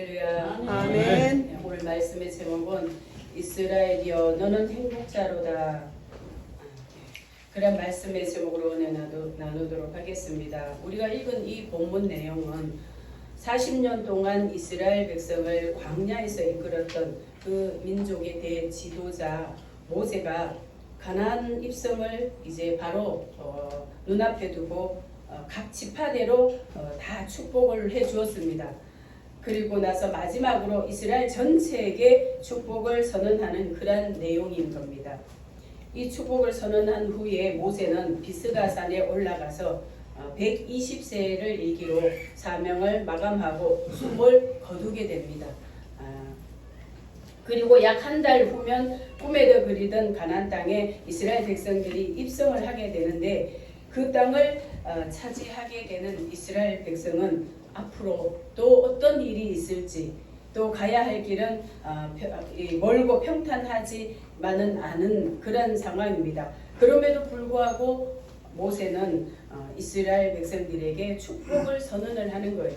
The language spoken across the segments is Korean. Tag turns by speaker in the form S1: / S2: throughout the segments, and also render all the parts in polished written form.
S1: 아멘.
S2: 오늘 말씀의 제목은 이스라엘이여 너는 행복자로다. 그런 말씀의 제목으로 오늘 나누도록 하겠습니다. 우리가 읽은 이 본문 내용은 40년 동안 이스라엘 백성을 광야에서 이끌었던 그 민족의 대지도자 모세가 가나안 입성을 이제 바로 눈앞에 두고 각 지파대로 다 축복을 해 주었습니다. 그리고 나서 마지막으로 이스라엘 전체에게 축복을 선언하는 그런 내용인 겁니다. 이 축복을 선언한 후에 모세는 비스가산에 올라가서 120세를 일기로 사명을 마감하고 숨을 거두게 됩니다. 그리고 약 한 달 후면 꿈에도 그리던 가나안 땅에 이스라엘 백성들이 입성을 하게 되는데 그 땅을 차지하게 되는 이스라엘 백성은 앞으로 또 어떤 일이 있을지 또 가야 할 길은 멀고 평탄하지만은 않은 그런 상황입니다. 그럼에도 불구하고 모세는 이스라엘 백성들에게 축복을 선언을 하는 거예요.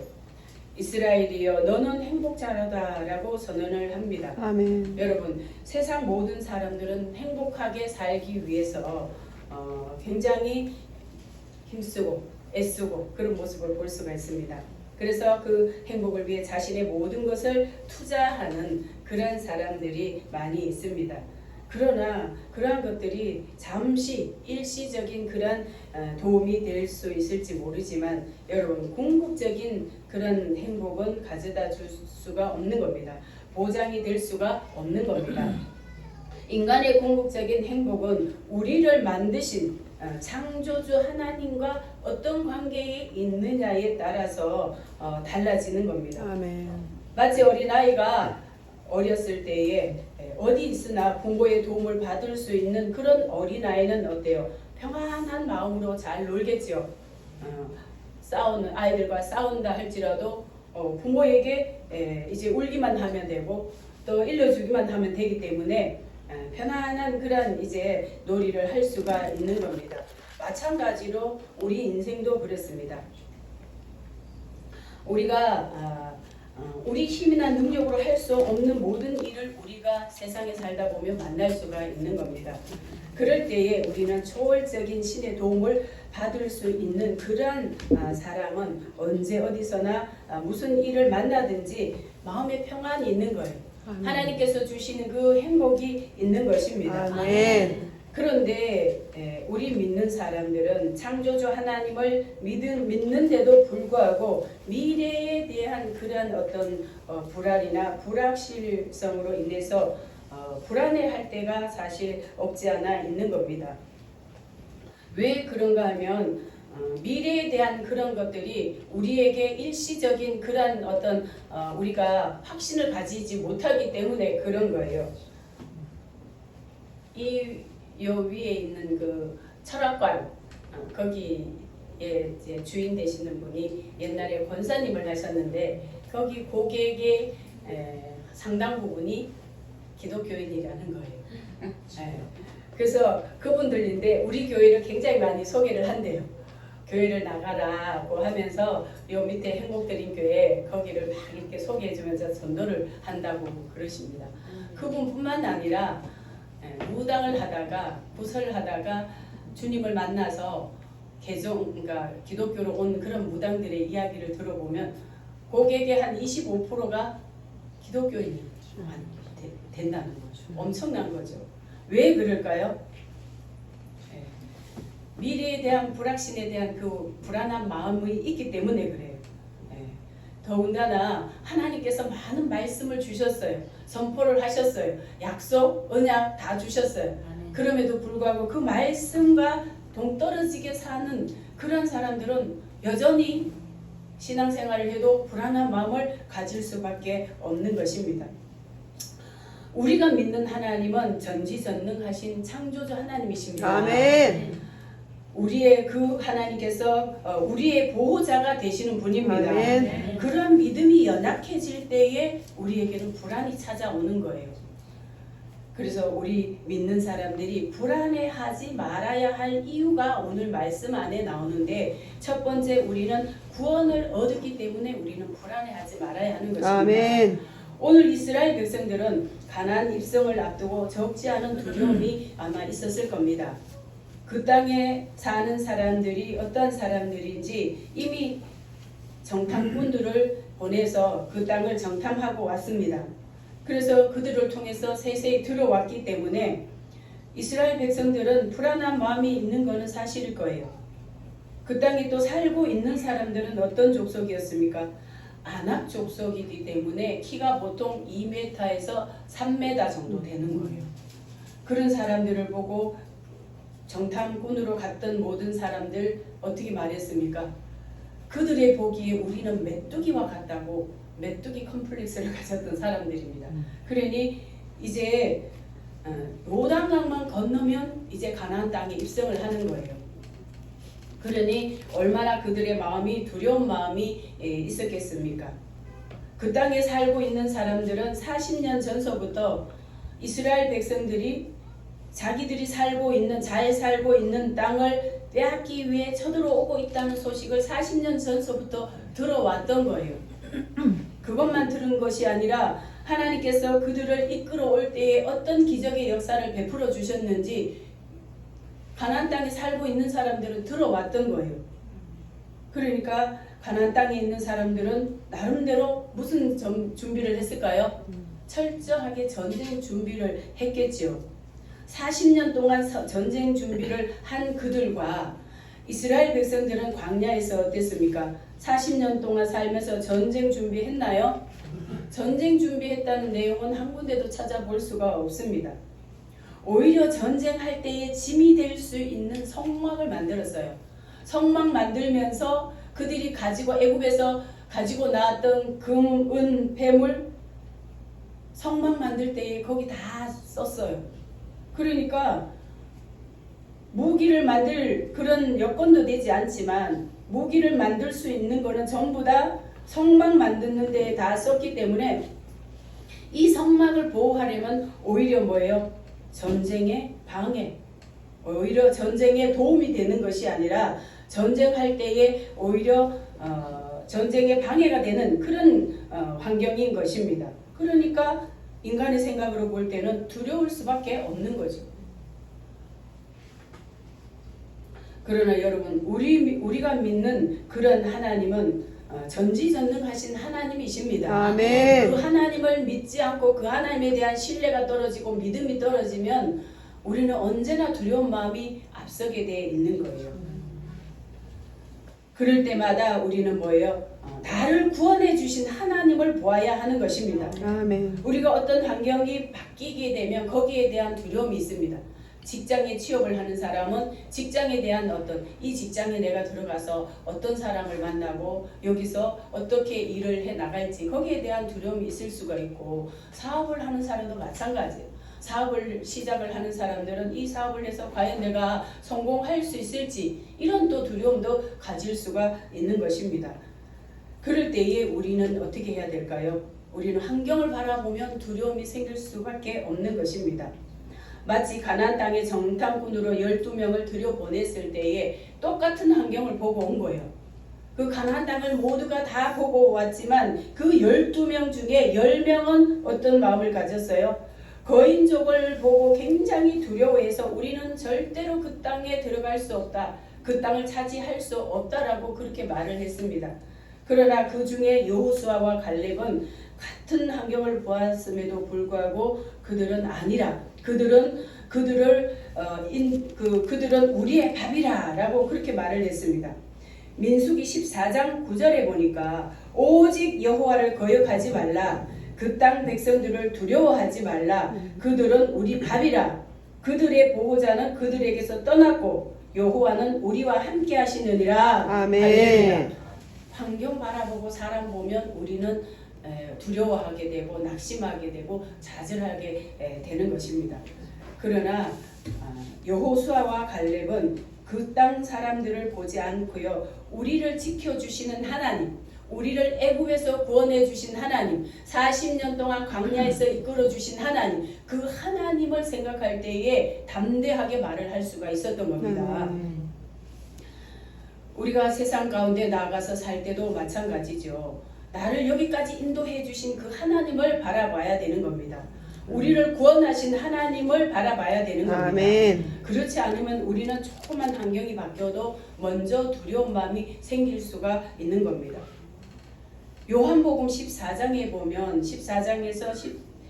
S2: 이스라엘이여 너는 행복자라다라고 선언을 합니다.
S1: 아멘.
S2: 여러분, 세상 모든 사람들은 행복하게 살기 위해서 굉장히 힘쓰고 애쓰고 그런 모습을 볼 수가 있습니다. 그래서 그 행복을 위해 자신의 모든 것을 투자하는 그런 사람들이 많이 있습니다. 그러나 그러한 것들이 잠시 일시적인 그런 도움이 될 수 있을지 모르지만 여러분, 궁극적인 그런 행복은 가져다 줄 수가 없는 겁니다. 보장이 될 수가 없는 겁니다. 인간의 궁극적인 행복은 우리를 만드신 창조주 하나님과 어떤 관계에 있느냐에 따라서 달라지는 겁니다.
S1: 아멘.
S2: 마치 어린아이가 어렸을 때에 어디 있으나 부모의 도움을 받을 수 있는 그런 어린아이는 어때요? 평안한 마음으로 잘 놀겠죠. 싸우는 아이들과 싸운다 할지라도 부모에게 이제 울기만 하면 되고 또 일러주기만 하면 되기 때문에 편안한 그런 이제 놀이를 할 수가 있는 겁니다. 마찬가지로 우리 인생도 그렇습니다. 우리가 우리 힘이나 능력으로 할 수 없는 모든 일을 우리가 세상에 살다 보면 만날 수가 있는 겁니다. 그럴 때에 우리는 초월적인 신의 도움을 받을 수 있는 그러한 사람은 언제 어디서나 무슨 일을 만나든지 마음의 평안이 있는 거예요.
S1: 아멘.
S2: 하나님께서 주시는 그 행복이 있는 것입니다.
S1: 아멘.
S2: 그런데 우리 믿는 사람들은 창조주 하나님을 믿는데도 불구하고 미래에 대한 그런 어떤 불안이나 불확실성으로 인해서 불안해할 때가 사실 없지 않아 있는 겁니다. 왜 그런가 하면 미래에 대한 그런 것들이 우리에게 일시적인 그런 어떤 우리가 확신을 가지지 못하기 때문에 그런 거예요. 요 위에 있는 그 철학관 거기에 이제 주인 되시는 분이 옛날에 권사님을 하셨는데 거기 고객의 상당 부분이 기독교인이라는 거예요. 그래서 그분들인데 우리 교회를 굉장히 많이 소개를 한대요. 교회를 나가라고 하면서 요 밑에 행복드림 교회 거기를 막 이렇게 소개해주면서 전도를 한다고 그러십니다. 그분뿐만 아니라 무당을 하다가 부설을 하다가 주님을 만나서 그러니까 기독교로 온 그런 무당들의 이야기를 들어보면 고객의 한 25%가 기독교인이 된다는 거죠. 엄청난 거죠. 왜 그럴까요? 미래에 대한 불확신에 대한 그 불안한 마음이 있기 때문에 그래요. 더군다나 하나님께서 많은 말씀을 주셨어요. 선포를 하셨어요. 약속, 언약 다 주셨어요. 그럼에도 불구하고 그 말씀과 동떨어지게 사는 그런 사람들은 여전히 신앙생활을 해도 불안한 마음을 가질 수밖에 없는 것입니다. 우리가 믿는 하나님은 전지전능하신 창조주 하나님이십니다.
S1: 아멘.
S2: 우리의 그 하나님께서 우리의 보호자가 되시는 분입니다.
S1: 아멘.
S2: 그런 믿음이 연약해질 때에 우리에게는 불안이 찾아오는 거예요. 그래서 우리 믿는 사람들이 불안해하지 말아야 할 이유가 오늘 말씀 안에 나오는데, 첫 번째 우리는 구원을 얻었기 때문에 우리는 불안해하지 말아야 하는 것입니다.
S1: 아멘.
S2: 오늘 이스라엘 백성들은 가나안 입성을 앞두고 적지 않은 두려움이 아마 있었을 겁니다. 그 땅에 사는 사람들이 어떤 사람들인지 이미 정탐꾼들을 보내서 그 땅을 정탐하고 왔습니다. 그래서 그들을 통해서 세세히 들어왔기 때문에 이스라엘 백성들은 불안한 마음이 있는 것은 사실일 거예요. 그 땅에 또 살고 있는 사람들은 어떤 족속이었습니까? 아낙 족속이기 때문에 키가 보통 2m에서 3m 정도 되는 거예요. 그런 사람들을 보고 정탐꾼으로 갔던 모든 사람들 어떻게 말했습니까? 그들의 보기에 우리는 메뚜기와 같다고 메뚜기 컴플렉스를 가졌던 사람들입니다. 그러니 이제 요단강만 건너면 이제 가나안 땅에 입성을 하는 거예요. 그러니 얼마나 그들의 마음이 두려운 마음이 있었겠습니까? 그 땅에 살고 있는 사람들은 40년 전서부터 이스라엘 백성들이 자기들이 잘 살고 있는 땅을 빼앗기 위해 쳐들어오고 있다는 소식을 40년 전서부터 들어왔던 거예요. 그것만 들은 것이 아니라 하나님께서 그들을 이끌어올 때에 어떤 기적의 역사를 베풀어 주셨는지 가나안 땅에 살고 있는 사람들은 들어왔던 거예요. 그러니까 가나안 땅에 있는 사람들은 나름대로 무슨 준비를 했을까요? 철저하게 전쟁 준비를 했겠지요. 40년 동안 전쟁 준비를 한 그들과 이스라엘 백성들은 광야에서 어땠습니까? 40년 동안 살면서 전쟁 준비했나요? 전쟁 준비했다는 내용은 한 군데도 찾아볼 수가 없습니다. 오히려 전쟁할 때에 짐이 될 수 있는 성막을 만들었어요. 성막 만들면서 그들이 애굽에서 가지고 나왔던 금, 은, 폐물 성막 만들 때에 거기 다 썼어요. 그러니까 무기를 만들 그런 여건도 되지 않지만 무기를 만들 수 있는 거는 전부 다 성막 만드는 데에 다 썼기 때문에 이 성막을 보호하려면 오히려 뭐예요? 전쟁의 방해, 오히려 전쟁에 도움이 되는 것이 아니라 전쟁할 때에 오히려 전쟁에 방해가 되는 그런 환경인 것입니다. 그러니까 인간의 생각으로 볼 때는 두려울 수밖에 없는 거죠. 그러나 여러분, 우리가 믿는 그런 하나님은 전지전능하신 하나님이십니다.
S1: 아멘.
S2: 그 하나님을 믿지 않고 그 하나님에 대한 신뢰가 떨어지고 믿음이 떨어지면 우리는 언제나 두려운 마음이 앞서게 돼 있는 거예요. 그럴 때마다 우리는 뭐예요? 나를 구원해 주신 하나님을 보아야 하는 것입니다.
S1: 아멘.
S2: 우리가 어떤 환경이 바뀌게 되면 거기에 대한 두려움이 있습니다. 직장에 취업을 하는 사람은 직장에 대한 이 직장에 내가 들어가서 어떤 사람을 만나고 여기서 어떻게 일을 해 나갈지 거기에 대한 두려움이 있을 수가 있고, 사업을 하는 사람도 마찬가지예요. 사업을 시작을 하는 사람들은 이 사업을 해서 과연 내가 성공할 수 있을지 이런 또 두려움도 가질 수가 있는 것입니다. 그럴 때에 우리는 어떻게 해야 될까요? 우리는 환경을 바라보면 두려움이 생길 수밖에 없는 것입니다. 마치 가나안 땅에 정탐꾼으로 12명을 들여보냈을 때에 똑같은 환경을 보고 온 거예요. 그 가나안 땅을 모두가 다 보고 왔지만 그 12명 중에 10명은 어떤 마음을 가졌어요? 거인족을 보고 굉장히 두려워해서 우리는 절대로 그 땅에 들어갈 수 없다, 그 땅을 차지할 수 없다라고 그렇게 말을 했습니다. 그러나 그 중에 여호수아와 갈렙은 같은 환경을 보았음에도 불구하고 그들은 아니라, 그들은 우리의 밥이라라고 그렇게 말을 했습니다. 민수기 14장 9절에 보니까 오직 여호와를 거역하지 말라, 그 땅 백성들을 두려워하지 말라, 그들은 우리 밥이라, 그들의 보호자는 그들에게서 떠났고 여호와는 우리와 함께 하시느니라.
S1: 아멘.
S2: 할렐루야. 환경 바라보고 사람 보면 우리는 두려워하게 되고 낙심하게 되고 좌절하게 되는 것입니다. 그러나 여호수아와 갈렙은 그 땅 사람들을 보지 않고요, 우리를 지켜주시는 하나님, 우리를 애굽에서 구원해 주신 하나님, 40년 동안 광야에서 이끌어 주신 하나님, 그 하나님을 생각할 때에 담대하게 말을 할 수가 있었던 겁니다. 우리가 세상 가운데 나아가서 살 때도 마찬가지죠. 나를 여기까지 인도해 주신 그 하나님을 바라봐야 되는 겁니다. 우리를 구원하신 하나님을 바라봐야 되는 겁니다.
S1: 아멘.
S2: 그렇지 않으면 우리는 조그만 환경이 바뀌어도 먼저 두려운 마음이 생길 수가 있는 겁니다. 요한복음 14장에 보면 14장에서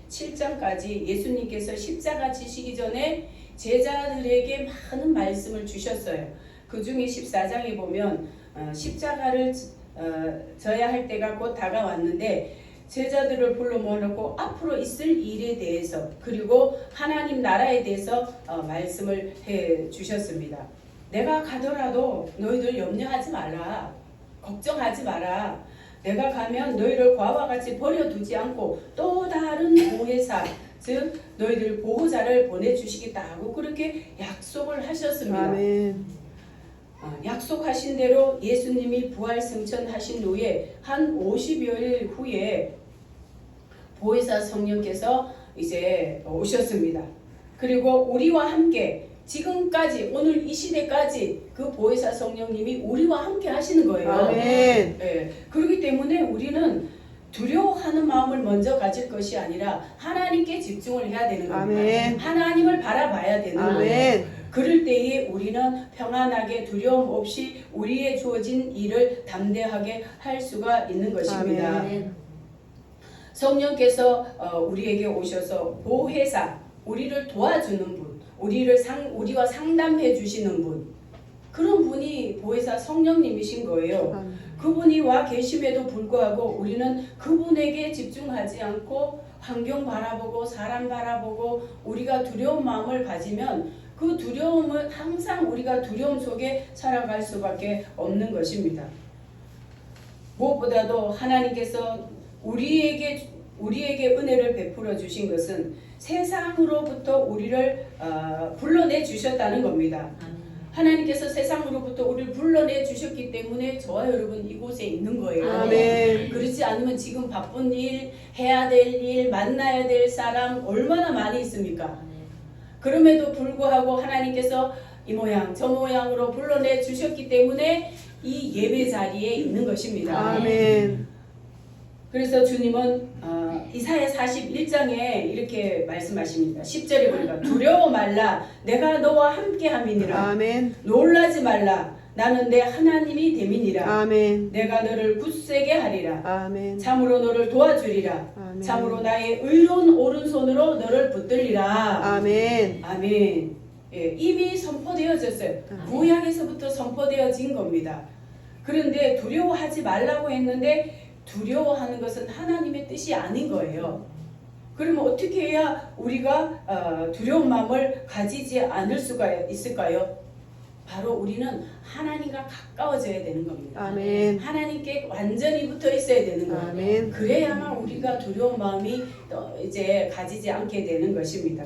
S2: 17장까지 예수님께서 십자가 지시기 전에 제자들에게 많은 말씀을 주셨어요. 그 중에 14장에 보면 십자가를 져야 할 때가 곧 다가왔는데 제자들을 불러 모아놓고 앞으로 있을 일에 대해서 그리고 하나님 나라에 대해서 말씀을 해 주셨습니다. 내가 가더라도 너희들 염려하지 말라. 걱정하지 마라. 내가 가면 너희를 과와 같이 버려두지 않고 또 다른 보혜사 즉 너희들 보호자를 보내주시겠다고 그렇게 약속을 하셨습니다.
S1: 아멘.
S2: 약속하신 대로 예수님이 부활 승천하신 후에 한 50여일 후에 보혜사 성령께서 이제 오셨습니다. 그리고 우리와 함께 지금까지 오늘 이 시대까지 그 보혜사 성령님이 우리와 함께 하시는 거예요.
S1: 아멘.
S2: 네, 그렇기 때문에 우리는 두려워하는 마음을 먼저 가질 것이 아니라 하나님께 집중을 해야 되는 겁니다.
S1: 아멘.
S2: 하나님을 바라봐야 되는 거예요.
S1: 아멘.
S2: 그럴 때에 우리는 평안하게 두려움 없이 우리의 주어진 일을 담대하게 할 수가 있는 것입니다.
S1: 아멘.
S2: 성령께서 우리에게 오셔서 보혜사, 우리를 도와주는 분, 우리와 상담해 주시는 분, 그런 분이 보혜사 성령님이신 거예요.
S1: 아멘.
S2: 그분이 와 계심에도 불구하고 우리는 그분에게 집중하지 않고 환경 바라보고 사람 바라보고 우리가 두려운 마음을 가지면 그 두려움은 항상 우리가 두려움 속에 살아갈 수밖에 없는 것입니다. 무엇보다도 하나님께서 우리에게 은혜를 베풀어 주신 것은 세상으로부터 우리를 불러내 주셨다는 겁니다. 하나님께서 세상으로부터 우리를 불러내 주셨기 때문에 저와 여러분 이곳에 있는 거예요.
S1: 아멘.
S2: 그렇지 않으면 지금 바쁜 일, 해야 될 일, 만나야 될 사람 얼마나 많이 있습니까? 그럼에도 불구하고 하나님께서 이 모양 저 모양으로 불러내 주셨기 때문에 이 예배 자리에 있는 것입니다.
S1: 아멘.
S2: 그래서 주님은 이사야 41장에 이렇게 말씀하십니다. 10절에 보니까 두려워 말라 내가 너와 함께 함이니라.
S1: 아멘.
S2: 놀라지 말라 나는 내 하나님이 됨이니라.
S1: 아멘.
S2: 내가 너를 굳세게 하리라.
S1: 아멘.
S2: 참으로 너를 도와주리라.
S1: 아멘.
S2: 참으로 나의 의로운 오른손으로 너를 붙들리라.
S1: 아멘.
S2: 아멘. 예, 이미 선포되어졌어요. 구약에서부터 선포되어진 겁니다. 그런데 두려워하지 말라고 했는데 두려워하는 것은 하나님의 뜻이 아닌 거예요. 그러면 어떻게 해야 우리가 두려운 마음을 가지지 않을 수가 있을까요? 바로 우리는 하나님과 가까워져야 되는 겁니다.
S1: 아멘.
S2: 하나님께 완전히 붙어 있어야 되는 거예요.
S1: 아멘.
S2: 그래야만 우리가 두려운 마음이 이제 가지지 않게 되는 것입니다.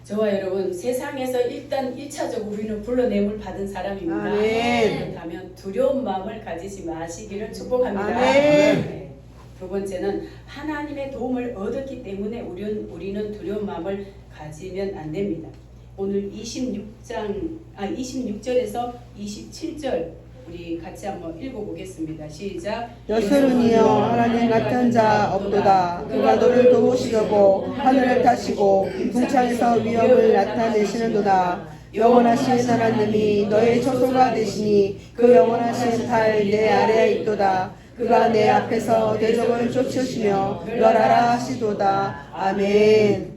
S2: 저와 여러분 세상에서 일단 1차적으로 우리는 불러냄을 받은 사람입니다.
S1: 아멘.
S2: 그렇다면 두려운 마음을 가지지 마시기를 축복합니다.
S1: 아멘.
S2: 네. 두 번째는 하나님의 도움을 얻었기 때문에 우리는 두려운 마음을 가지면 안 됩니다. 오늘 26절에서 27절 우리 같이 한번 읽어보겠습니다. 시작.
S1: 여설은이여 하나님 같은 자 없도다. 그가 너를 도우시려고 하늘을 타시고 궁창에서 위엄을 나타내시는도다. 영원하신 하나님이 너의 처소가 되시니 그 영원하신 달 내 아래에 있도다. 그가 내 앞에서 대적을 쫓으시며 멸하라 하시도다. 아멘.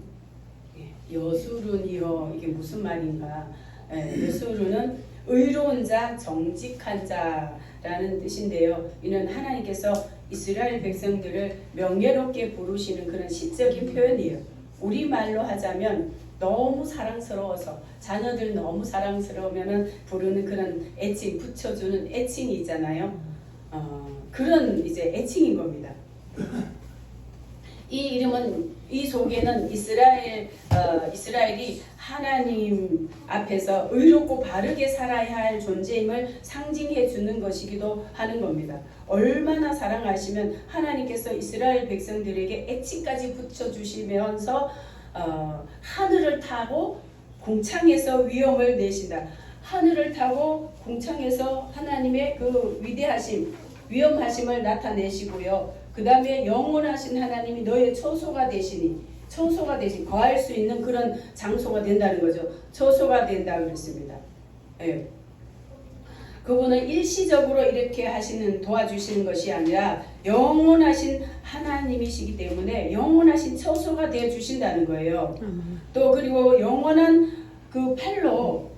S2: 여술은이요 이게 무슨 말인가? 여술은 의로운 자, 정직한 자라는 뜻인데요. 이는 하나님께서 이스라엘 백성들을 명예롭게 부르시는 그런 시적인 표현이에요. 우리말로 하자면 너무 사랑스러워서 자녀들 너무 사랑스러우면 부르는 그런 애칭, 붙여주는 애칭이 있잖아요. 그런 이제 애칭인 겁니다. 이 이름은 이 속에는 이스라엘이 하나님 앞에서 의롭고 바르게 살아야 할 존재임을 상징해 주는 것이기도 하는 겁니다. 얼마나 사랑하시면 하나님께서 이스라엘 백성들에게 애칭까지 붙여주시면서 하늘을 타고 궁창에서 위엄을 내신다. 하늘을 타고 궁창에서 하나님의 그 위대하심, 위엄하심을 나타내시고요. 그 다음에 영원하신 하나님이 너의 처소가 되시니, 처소가 되신, 거할 수 있는 그런 장소가 된다는 거죠. 처소가 된다고 그랬습니다. 예. 그분은 일시적으로 이렇게 도와주시는 것이 아니라 영원하신 하나님이시기 때문에 영원하신 처소가 되어 주신다는 거예요. 또 그리고 영원한 그 팔로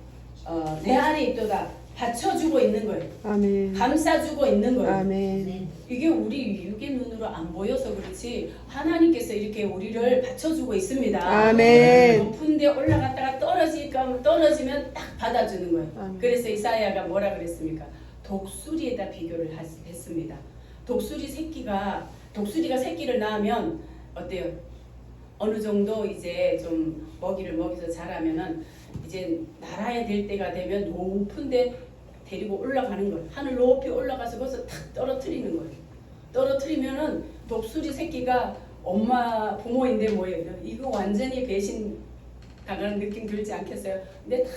S2: 내 안에 있도다 받쳐주고 있는 거예요.
S1: 아멘.
S2: 감싸주고 있는 거예요.
S1: 아멘.
S2: 이게 우리 육의 눈으로 안 보여서 그렇지 하나님께서 이렇게 우리를 받쳐주고 있습니다.
S1: 아멘.
S2: 높은 데 올라갔다가 떨어지면 딱 받아주는 거예요.
S1: 아멘.
S2: 그래서 이사야가 뭐라 그랬습니까? 독수리에다 비교를 했습니다. 독수리가 새끼를 낳으면 어때요? 어느 정도 이제 좀 먹이를 먹여서 자라면은 이제 날아야 될 때가 되면 높은데 데리고 올라가는 거예요. 하늘 높이 올라가서 거기서 탁 떨어뜨리는 거예요. 떨어뜨리면은 독수리 새끼가 엄마 부모인데 뭐예요? 이거 완전히 배신 당하는 느낌 들지 않겠어요? 근데 탁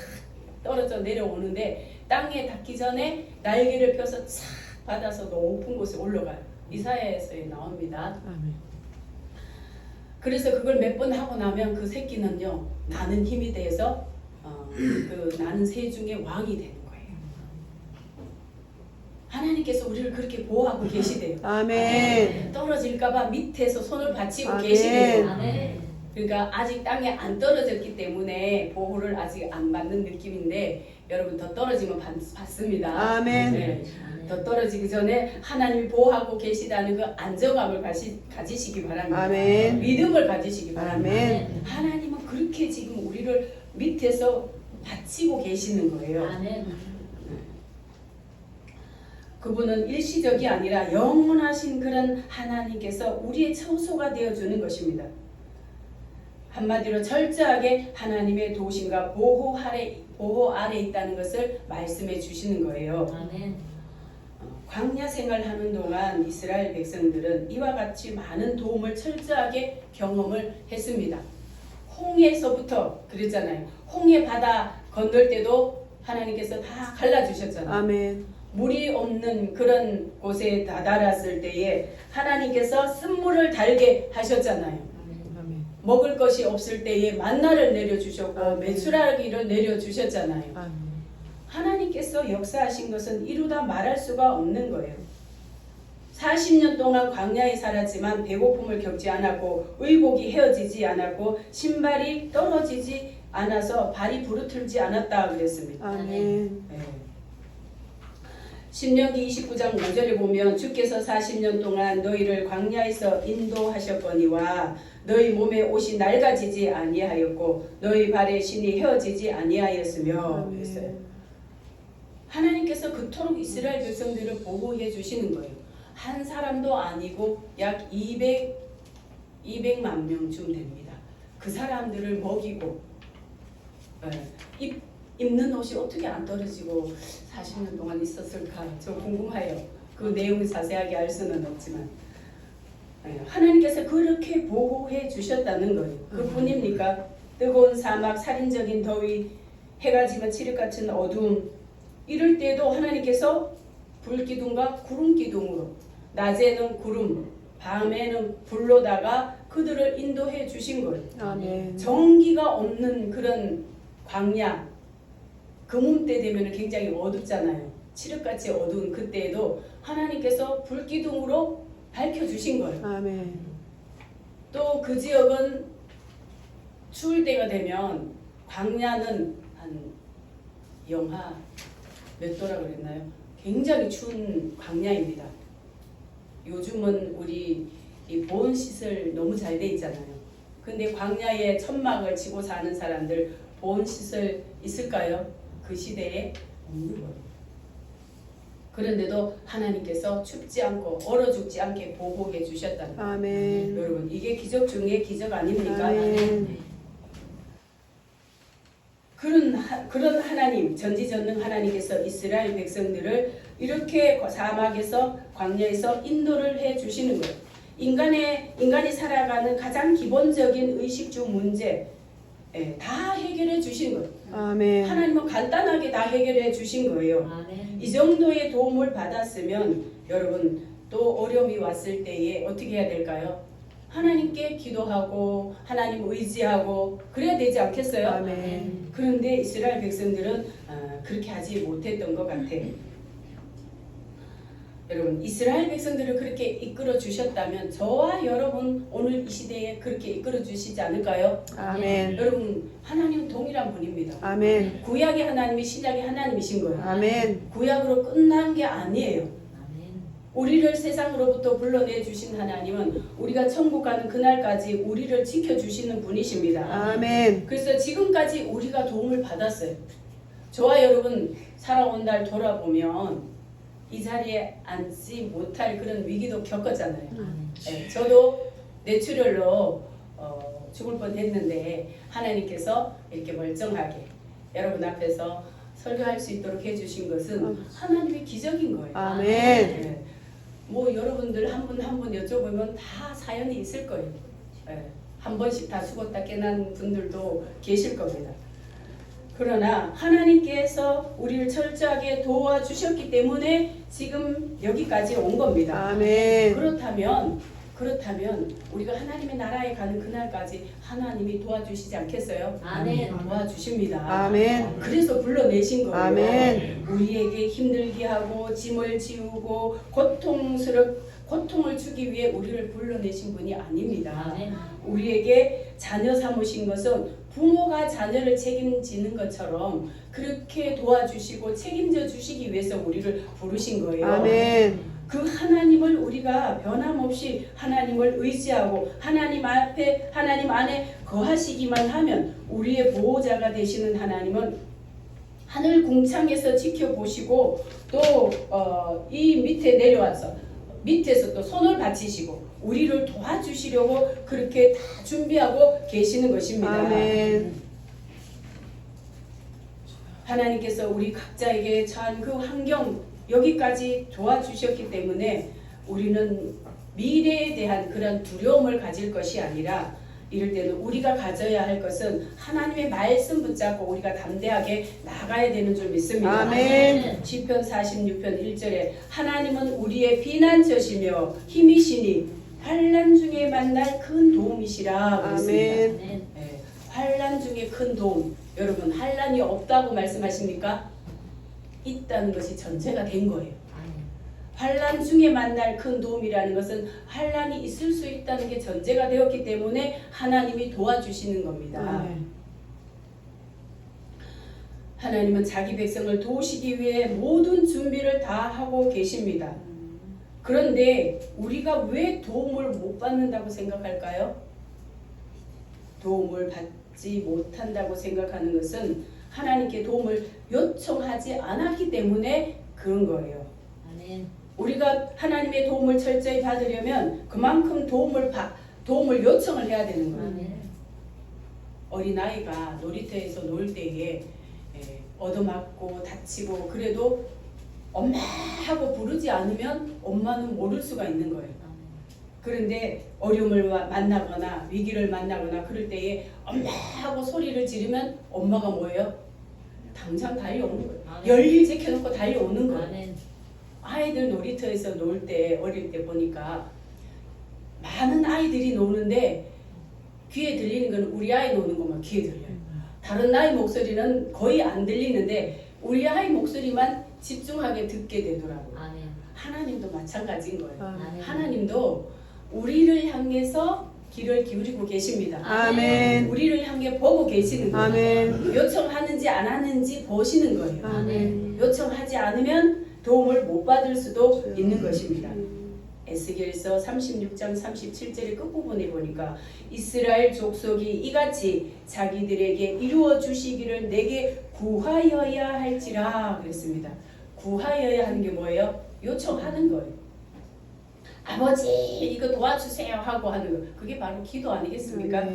S2: 떨어져 내려오는데 땅에 닿기 전에 날개를 펴서 착 받아서 높은 곳에 올라가요. 이사야에서 나옵니다.
S1: 아멘.
S2: 그래서 그걸 몇 번 하고 나면 그 새끼는요 나는 힘이 돼서 그 나는 새 중에 왕이 되는 거예요. 하나님께서 우리를 그렇게 보호하고 계시대요.
S1: 아멘.
S2: 떨어질까봐 밑에서 손을 받치고
S1: 아멘.
S2: 계시대요.
S3: 아멘.
S2: 그러니까 아직 땅에 안 떨어졌기 때문에 보호를 아직 안 받는 느낌인데 여러분 더 떨어지면 받습니다.
S1: 아멘.
S2: 네. 더 떨어지기 전에 하나님이 보호하고 계시다는 그 안정감을 가지시기 바랍니다.
S1: 아멘.
S2: 믿음을 가지시기 바랍니다.
S1: 아멘.
S2: 하나님은 그렇게 지금 우리를 밑에서 받치고 계시는 거예요.
S3: 아멘.
S2: 그분은 일시적이 아니라 영원하신 그런 하나님께서 우리의 처소가 되어주는 것입니다. 한마디로 철저하게 하나님의 도우심과 보호 아래 있다는 것을 말씀해 주시는 거예요.
S3: 아멘.
S2: 광야 생활하는 동안 이스라엘 백성들은 이와 같이 많은 도움을 철저하게 경험을 했습니다. 홍해에서부터 그랬잖아요. 홍해 바다 건널 때도 하나님께서 다 갈라주셨잖아요.
S1: 아멘.
S2: 물이 없는 그런 곳에 다다랐을 때에 하나님께서 쓴물을 달게 하셨잖아요.
S1: 아멘.
S2: 먹을 것이 없을 때에 만나를 내려주셨고
S1: 아멘.
S2: 메추라기를 내려주셨잖아요.
S1: 아멘.
S2: 하나님께서 역사하신 것은 이루다 말할 수가 없는 거예요. 40년 동안 광야에 살았지만 배고픔을 겪지 않았고 의복이 헤어지지 않았고 신발이 떨어지지 않아서 발이 부르틀지 않았다 그랬습니다.
S1: 아멘.
S2: 네. 신명기 29장 5절에 보면 주께서 40년 동안 너희를 광야에서 인도하셨거니와 너희 몸에 옷이 낡아지지 아니하였고 너희 발에 신이 헤어지지 아니하였으며 그랬어요. 하나님께서 그토록 이스라엘 백성들을 보호해 주시는 거예요. 한 사람도 아니고 약 200만 명쯤 됩니다. 그 사람들을 먹이고 입는 옷이 어떻게 안 떨어지고 40년 동안 있었을까 저 궁금해요. 그 내용을 자세하게 알 수는 없지만 하나님께서 그렇게 보호해 주셨다는 거예요. 그뿐입니까? 뜨거운 사막, 살인적인 더위, 해가 지면 칠흑 같은 어두움 이럴 때도 하나님께서 불기둥과 구름기둥으로 낮에는 구름, 밤에는 불로다가 그들을 인도해 주신 거예요.
S1: 아멘.
S2: 전기가 없는 그런 광야 금음때 되면 굉장히 어둡잖아요. 칠흑같이 어두운 그때에도 하나님께서 불기둥으로 밝혀주신 거예요.
S1: 아멘.
S2: 또 그 지역은 추울 때가 되면 광야는 한 영하 몇 도라 그랬나요? 굉장히 추운 광야입니다. 요즘은 우리 이 보온시설 너무 잘 돼 있잖아요. 근데 광야에 천막을 치고 사는 사람들 보온시설 있을까요? 그 시대에 없는 거예요. 그런데도 하나님께서 춥지 않고 얼어 죽지 않게 보호해 주셨다는 거예요.
S1: 아멘.
S2: 여러분 이게 기적 중에 기적 아닙니까?
S1: 아멘.
S2: 그런 하나님, 전지전능 하나님께서 이스라엘 백성들을 이렇게 사막에서 광야에서 인도를 해 주시는 거예요. 인간이 살아가는 가장 기본적인 의식주 문제 다 해결해 주신 거예요.
S1: 아멘.
S2: 하나님은 간단하게 다 해결해 주신 거예요.
S3: 아멘.
S2: 이 정도의 도움을 받았으면 여러분 또 어려움이 왔을 때에 어떻게 해야 될까요? 하나님께 기도하고 하나님 의지하고 그래야 되지 않겠어요?
S1: 아멘.
S2: 그런데 이스라엘 백성들은 그렇게 하지 못했던 것 같아요. 여러분 이스라엘 백성들을 그렇게 이끌어 주셨다면 저와 여러분 오늘 이 시대에 그렇게 이끌어 주시지 않을까요?
S1: 아멘.
S2: 여러분 하나님은 동일한 분입니다.
S1: 아멘.
S2: 구약의 하나님이 신약의 하나님이신 거예요.
S1: 아멘.
S2: 구약으로 끝난 게 아니에요.
S3: 아멘.
S2: 우리를 세상으로부터 불러내 주신 하나님은 우리가 천국 가는 그날까지 우리를 지켜주시는 분이십니다.
S1: 아멘.
S2: 그래서 지금까지 우리가 도움을 받았어요. 저와 여러분 살아온 날 돌아보면 이 자리에 앉지 못할 그런 위기도 겪었잖아요. 네, 저도 뇌출혈로 죽을 뻔했는데 하나님께서 이렇게 멀쩡하게 여러분 앞에서 설교할 수 있도록 해주신 것은 하나님의 기적인 거예요.
S1: 아멘.
S2: 네, 뭐 여러분들 한 분 한 분 여쭤보면 다 사연이 있을 거예요. 네, 한 번씩 다 죽었다 깨난 분들도 계실 겁니다. 그러나 하나님께서 우리를 철저하게 도와주셨기 때문에 지금 여기까지 온 겁니다.
S1: 아멘.
S2: 그렇다면 우리가 하나님의 나라에 가는 그날까지 하나님이 도와주시지 않겠어요?
S3: 아멘.
S2: 도와주십니다.
S1: 아멘.
S2: 그래서 불러내신 거예요.
S1: 아멘.
S2: 우리에게 힘들게 하고 짐을 지우고 고통을 주기 위해 우리를 불러내신 분이 아닙니다.
S3: 아멘.
S2: 우리에게 자녀 삼으신 것은 부모가 자녀를 책임지는 것처럼 그렇게 도와주시고 책임져 주시기 위해서 우리를 부르신 거예요.
S1: 아멘.
S2: 그 하나님을 우리가 변함없이 하나님을 의지하고 하나님 안에 거하시기만 하면 우리의 보호자가 되시는 하나님은 하늘 궁창에서 지켜보시고 또 이 밑에 내려와서 밑에서 또 손을 받치시고 우리를 도와주시려고 그렇게 다 준비하고 계시는 것입니다.
S1: 아멘.
S2: 하나님께서 우리 각자에게 처한 그 환경 여기까지 도와주셨기 때문에 우리는 미래에 대한 그런 두려움을 가질 것이 아니라 이럴 때는 우리가 가져야 할 것은 하나님의 말씀 붙잡고 우리가 담대하게 나가야 되는 줄 믿습니다.
S1: 아멘.
S2: 시편 46편 1절에 하나님은 우리의 피난처시며 힘이시니 환난 중에 만날 큰 도움이시라 그랬습니다.
S1: 아멘.
S3: 아멘.
S2: 네, 환난 중에 큰 도움. 여러분 환난이 없다고 말씀하십니까? 있다는 것이 전제가 된 거예요.
S3: 아멘.
S2: 환난 중에 만날 큰 도움이라는 것은 환난이 있을 수 있다는 게 전제가 되었기 때문에 하나님이 도와주시는 겁니다.
S1: 아멘.
S2: 하나님은 자기 백성을 도우시기 위해 모든 준비를 다 하고 계십니다. 그런데 우리가 왜 도움을 못 받는다고 생각할까요? 도움을 받지 못한다고 생각하는 것은 하나님께 도움을 요청하지 않았기 때문에 그런 거예요.
S3: 아멘.
S2: 우리가 하나님의 도움을 철저히 받으려면 그만큼 도움을 요청을 해야 되는 거예요.
S3: 아멘.
S2: 어린아이가 놀이터에서 놀 때에 얻어맞고 다치고 그래도 엄마 하고 부르지 않으면 엄마는 모를 수가 있는 거예요. 그런데 어려움을 만나거나 위기를 만나거나 그럴 때에 엄마 하고 소리를 지르면 엄마가 뭐예요? 당장 달려오는 거예요.
S3: 아멘.
S2: 열일 제켜놓고 달려오는 거예요.
S3: 아멘.
S2: 아이들 놀이터에서 놀 때 어릴 때 보니까 많은 아이들이 노는데 귀에 들리는 건 우리 아이 노는 것만 귀에 들려요. 다른 아이 목소리는 거의 안 들리는데 우리 아이 목소리만 집중하게 듣게 되더라고요.
S3: 아멘.
S2: 하나님도 마찬가지인 거예요.
S3: 아멘.
S2: 하나님도 우리를 향해서 귀를 기울이고 계십니다.
S1: 아멘.
S2: 우리를 향해 보고 계시는 거예요.
S1: 아멘.
S2: 요청하는지 안 하는지 보시는 거예요.
S1: 아멘.
S2: 요청하지 않으면 도움을 못 받을 수도 있는 것입니다. 에스겔서 36장 37절의 끝부분에 보니까 이스라엘 족속이 이같이 자기들에게 이루어 주시기를 내게 구하여야 할지라 그랬습니다. 구하여야 하는 게 뭐예요? 요청하는 거예요. 아버지 이거 도와주세요 하고 하는 거. 그게 바로 기도 아니겠습니까?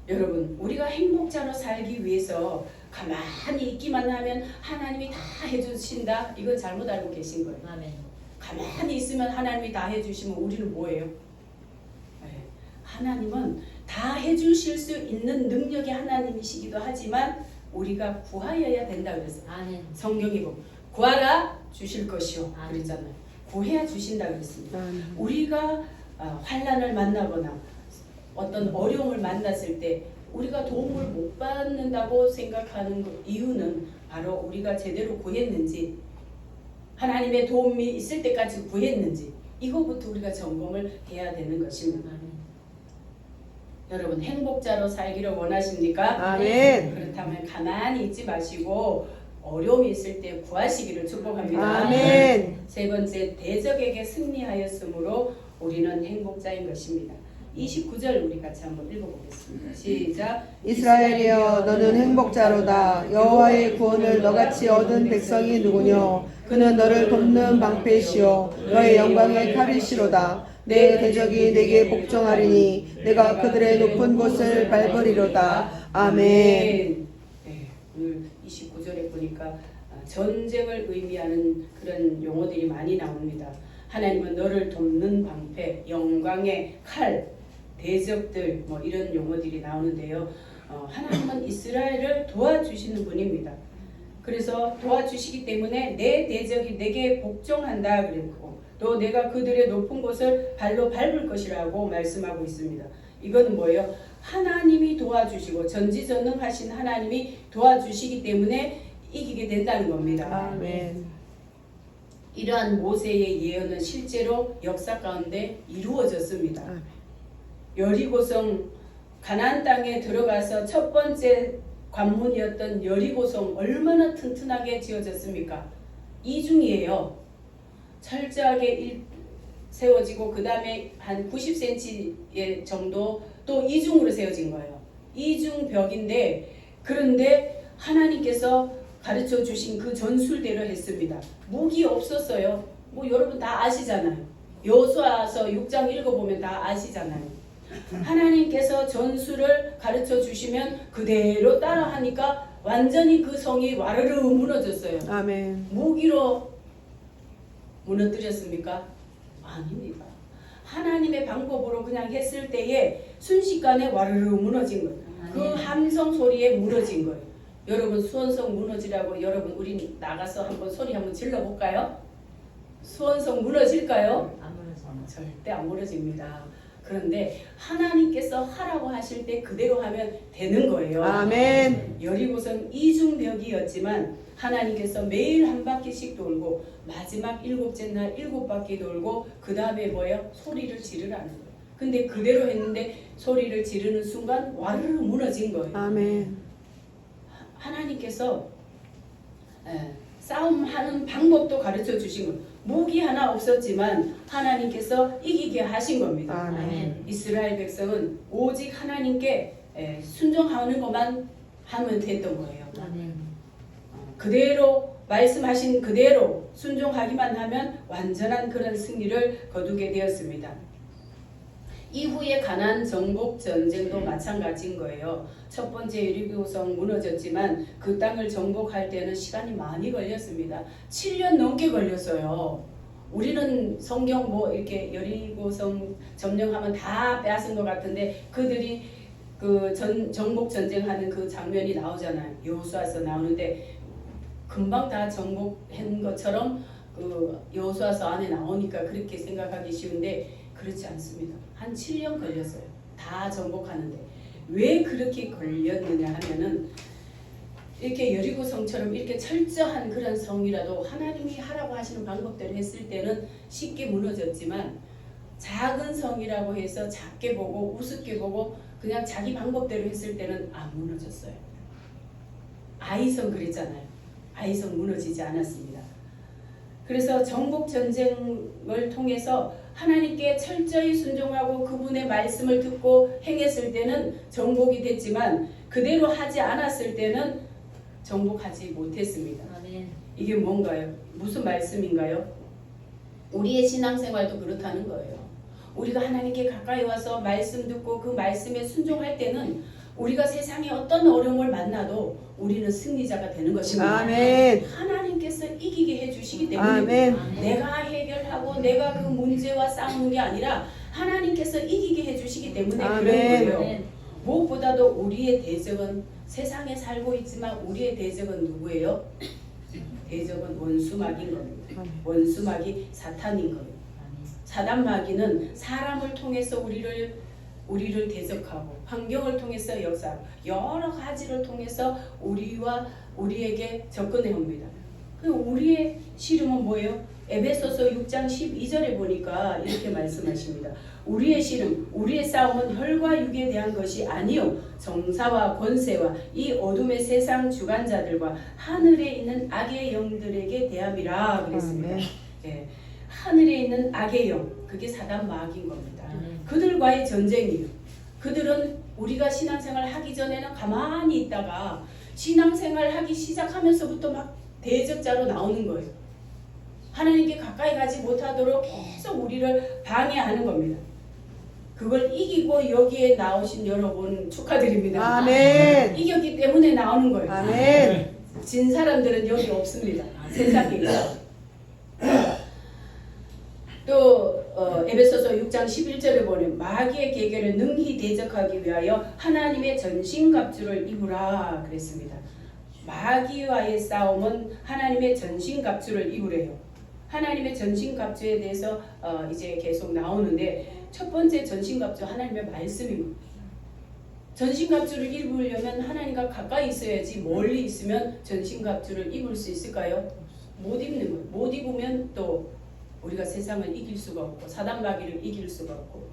S2: 여러분 우리가 행복자로 살기 위해서 가만히 있기만 하면 하나님이 다 해주신다? 이건 잘못 알고 계신 거예요.
S3: 아멘.
S2: 가만히 있으면 하나님이 다 해주시면 우리는 뭐예요? 네. 하나님은 다 해주실 수 있는 능력이 하나님이시기도 하지만 우리가 구하여야 된다 그랬어요.
S3: 아멘.
S2: 성경이 보면 구하라 주실 것이요
S3: 아멘.
S2: 그랬잖아요. 구해야 주신다 그랬습니다.
S1: 아멘.
S2: 우리가 환난을 만나거나 어떤 어려움을 만났을 때 우리가 도움을 못 받는다고 생각하는 이유는 바로 우리가 제대로 구했는지 하나님의 도움이 있을 때까지 구했는지 이거부터 우리가 점검을 해야 되는 것입니다.
S3: 아멘.
S2: 여러분 행복자로 살기를 원하십니까?
S1: 아멘.
S2: 그렇다면 가만히 있지 마시고 어려움이 있을 때 구하시기를 축복합니다.
S1: 아멘.
S2: 세 번째 대적에게 승리하였으므로 우리는 행복자인 것입니다. 29절 우리 같이 한번 읽어보겠습니다. 시작.
S1: 이스라엘이여 너는 행복자로다. 여호와의 구원을 너같이 얻은 백성이 누구뇨? 그는 너를 돕는 방패시오 너의 영광의 칼이시로다. 내 대적이 내게 복종하리니 내가 그들의 높은 곳을 밟으리로다. 아멘.
S2: 네, 오늘 29절에 보니까 전쟁을 의미하는 그런 용어들이 많이 나옵니다. 하나님은 너를 돕는 방패, 영광의 칼, 대적들 뭐 이런 용어들이 나오는데요. 하나님은 이스라엘을 도와주시는 분입니다. 그래서 도와주시기 때문에 내 대적이 내게 복종한다 그랬고 또 내가 그들의 높은 곳을 발로 밟을 것이라고 말씀하고 있습니다. 이거는 뭐예요? 하나님이 도와주시고 전지전능하신 하나님이 도와주시기 때문에 이기게 된다는 겁니다.
S1: 아멘.
S2: 이러한 모세의 예언은 실제로 역사 가운데 이루어졌습니다. 여리고성 가나안 땅에 들어가서 첫 번째 관문이었던 여리고성 얼마나 튼튼하게 지어졌습니까? 이중이에요. 철저하게 세워지고 그 다음에 한 90cm 정도 또 이중으로 세워진 거예요. 이중벽인데 그런데 하나님께서 가르쳐 주신 그 전술대로 했습니다. 무기 없었어요. 뭐 여러분 다 아시잖아요. 여호수아서 6장 읽어보면 다 아시잖아요. 하나님께서 전술을 가르쳐 주시면 그대로 따라하니까 완전히 그 성이 와르르 무너졌어요.
S1: 아멘.
S2: 무기로 무너뜨렸습니까? 아닙니다. 하나님의 방법으로 그냥 했을 때에 순식간에 와르르 무너진 거예요. 그 함성 소리에 무너진 거예요. 여러분 수원성 무너지라고 여러분 우리 나가서 한번 소리 한번 질러볼까요? 수원성 무너질까요?
S3: 안 무너져.
S2: 절대 안 무너집니다. 그런데 하나님께서 하라고 하실 때 그대로 하면 되는 거예요.
S1: 아멘.
S2: 여리고성 이중벽이었지만 하나님께서 매일 한 바퀴씩 돌고 마지막 7째 날 7바퀴 돌고 그 다음에 뭐예요? 소리를 지르라는 거예요. 근데 그대로 했는데 소리를 지르는 순간 와르르 무너진 거예요.
S1: 아멘.
S2: 하나님께서 싸움하는 방법도 가르쳐 주신 거예요. 무기 하나 없었지만 하나님께서 이기게 하신 겁니다.
S1: 아멘.
S2: 이스라엘 백성은 오직 하나님께 순종하는 것만 하면 됐던 거예요.
S3: 아멘.
S2: 그대로 말씀하신 그대로 순종하기만 하면 완전한 그런 승리를 거두게 되었습니다. 이후에 가나안 정복 전쟁도 마찬가지인 거예요. 첫 번째 여리고성 무너졌지만 그 땅을 정복할 때는 시간이 많이 걸렸습니다. 7년 넘게 걸렸어요. 우리는 성경 뭐 이렇게 여리고성 점령하면 다 빼앗은 것 같은데 그들이 그 정복 전쟁하는 그 장면이 나오잖아요. 여호수아서 나오는데 금방 다 정복한 것처럼 그 여호수아서 안에 나오니까 그렇게 생각하기 쉬운데 그렇지 않습니다. 한 7년 걸렸어요. 다 정복하는데 왜 그렇게 걸렸느냐 하면은 이렇게 여리고성처럼 이렇게 철저한 그런 성이라도 하나님이 하라고 하시는 방법대로 했을 때는 쉽게 무너졌지만 작은 성이라고 해서 작게 보고 우습게 보고 그냥 자기 방법대로 했을 때는 안 무너졌어요. 아이성 그랬잖아요. 아이성 무너지지 않았습니다. 그래서 정복 전쟁을 통해서 하나님께 철저히 순종하고 그분의 말씀을 듣고 행했을 때는 정복이 됐지만 그대로 하지 않았을 때는 정복하지 못했습니다.
S3: 아멘.
S2: 이게 뭔가요? 무슨 말씀인가요? 우리의 신앙생활도 그렇다는 거예요. 우리가 하나님께 가까이 와서 말씀 듣고 그 말씀에 순종할 때는 우리가 세상에 어떤 어려움을 만나도 우리는 승리자가 되는 것입니다.
S1: 아멘.
S2: 하나님께서 이기게 해주시기 때문에
S1: 아멘.
S2: 내가 해결하고 내가 그 문제와 싸우는 게 아니라 하나님께서 이기게 해주시기 때문에
S1: 아멘.
S2: 그런 거예요.
S3: 아멘.
S2: 무엇보다도 우리의 대적은 세상에 살고 있지만 우리의 대적은 누구예요? 대적은 원수마귀인 겁니다. 원수마귀 사탄인 겁니다. 사단 마귀는 사람을 통해서 우리를 대적하고 환경을 통해서 역사하고 여러 가지를 통해서 우리에게 접근해 옵니다. 우리의 씨름은 뭐예요? 에베소서 6장 12절에 보니까 이렇게 말씀하십니다. 우리의 씨름, 우리의 싸움은 혈과 육에 대한 것이 아니요 정사와 권세와 이 어둠의 세상 주관자들과 하늘에 있는 악의 영들에게 대함이라 그랬습니다. 예, 하늘에 있는 악의 영, 그게 사단 마귀인 겁니다. 그들과의 전쟁이에요. 그들은 우리가 신앙생활 하기 전에는 가만히 있다가 신앙생활 하기 시작하면서부터 막 대적자로 나오는 거예요. 하나님께 가까이 가지 못하도록 계속 우리를 방해하는 겁니다. 그걸 이기고 여기에 나오신 여러분 축하드립니다.
S1: 아멘.
S2: 이겼기 때문에 나오는 거예요.
S1: 아멘.
S2: 진 사람들은 여기 없습니다. 세상에. 또 에베소서 6장 11절에 보면 마귀의 계계를 능히 대적하기 위하여 하나님의 전신갑주를 입으라 그랬습니다. 마귀와의 싸움은 하나님의 전신갑주를 입으래요. 하나님의 전신갑주에 대해서 이제 계속 나오는데 첫 번째 전신갑주 하나님의 말씀입니다. 전신갑주를 입으려면 하나님과 가까이 있어야지 멀리 있으면 전신갑주를 입을 수 있을까요? 못 입는 거예요. 못 입으면 또 우리가 세상을 이길 수가 없고 사단 마귀를 이길 수가 없고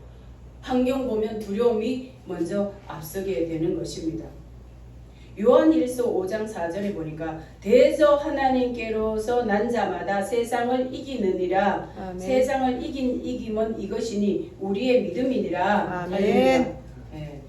S2: 환경 보면 두려움이 먼저 앞서게 되는 것입니다. 요한일서 5장 4절에 보니까 대저 하나님께로서 난 자마다 세상을 이기느니라.
S1: 아멘.
S2: 세상을 이김은 이것이니 우리의 믿음이니라.
S1: 아멘.
S2: 할렐루야. 예.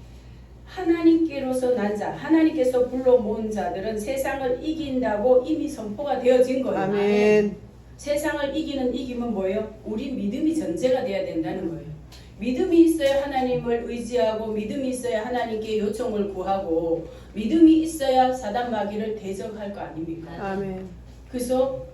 S2: 하나님께로서 난 자, 하나님께서 불러 모은 자들은 세상을 이긴다고 이미 선포가 되어진 거예요.
S1: 아멘.
S2: 세상을 이기는 뭐예요? 우리 믿음이 전제가 돼야 된다는 거예요. 믿음이 있어야 하나님을 의지하고 믿음이 있어야 하나님께 요청을 구하고 믿음이 있어야 사단 마귀를 대적할 거 아닙니까?
S1: 아멘.
S2: 그래서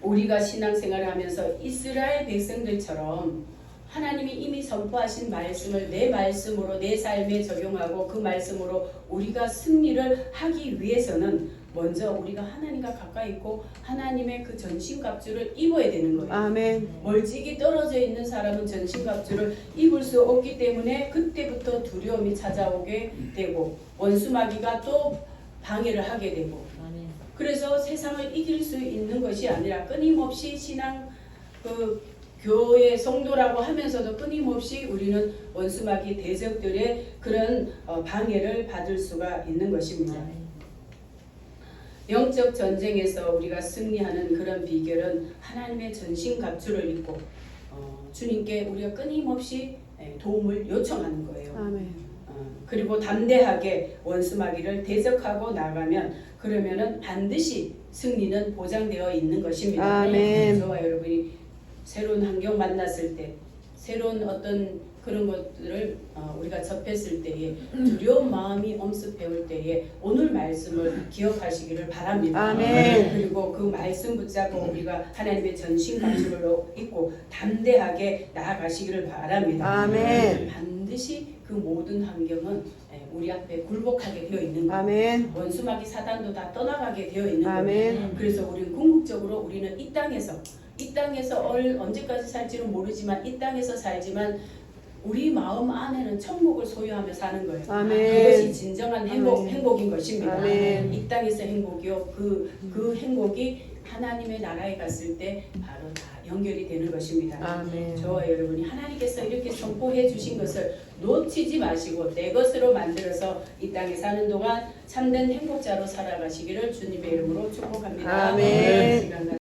S2: 우리가 신앙생활을 하면서 이스라엘 백성들처럼 하나님이 이미 선포하신 말씀을 내 말씀으로 내 삶에 적용하고 그 말씀으로 우리가 승리를 하기 위해서는 먼저 우리가 하나님과 가까이 있고 하나님의 그 전신갑주를 입어야 되는 거예요.
S1: 아멘.
S2: 멀찍이 떨어져 있는 사람은 전신갑주를 입을 수 없기 때문에 그때부터 두려움이 찾아오게 되고 원수마귀가 또 방해를 하게 되고 그래서 세상을 이길 수 있는 것이 아니라 끊임없이 신앙 교회 성도라고 하면서도 끊임없이 우리는 원수마귀 대적들의 그런 방해를 받을 수가 있는 것입니다. 영적 전쟁에서 우리가 승리하는 그런 비결은 하나님의 전신갑주를 입고 주님께 우리가 끊임없이 도움을 요청하는 거예요.
S1: 아멘.
S2: 그리고 담대하게 원수마귀를 대적하고 나가면 그러면은 반드시 승리는 보장되어 있는 것입니다.
S1: 아멘.
S2: 저와 여러분이 새로운 환경 만났을 때 새로운 어떤 그런 것들을 우리가 접했을 때에 두려운 마음이 엄습해올 때에 오늘 말씀을 기억하시기를 바랍니다.
S1: 아멘.
S2: 그리고 그 말씀 붙잡고 우리가 하나님의 전신갑주를 입고 담대하게 나아가시기를 바랍니다.
S1: 아멘.
S2: 반드시 그 모든 환경은 우리 앞에 굴복하게 되어 있는 거예요.
S1: 아멘.
S2: 원수마귀 사단도 다 떠나가게 되어 있는 거예요.
S1: 아멘.
S2: 그래서 우리는 궁극적으로 우리는 이 땅에서 언제까지 살지는 모르지만 이 땅에서 살지만 우리 마음 안에는 천국을 소유하며 사는 거예요.
S1: 아멘.
S2: 그것이 진정한
S1: 아멘.
S2: 행복인 것입니다.
S1: 아멘.
S2: 이 땅에서 행복이요. 그 행복이 하나님의 나라에 갔을 때 바로 다 연결이 되는 것입니다.
S1: 아멘.
S2: 저와 여러분이 하나님께서 이렇게 선포해 주신 것을 놓치지 마시고 내 것으로 만들어서 이 땅에 사는 동안 참된 행복자로 살아가시기를 주님의 이름으로 축복합니다.
S1: 아멘.
S2: 시간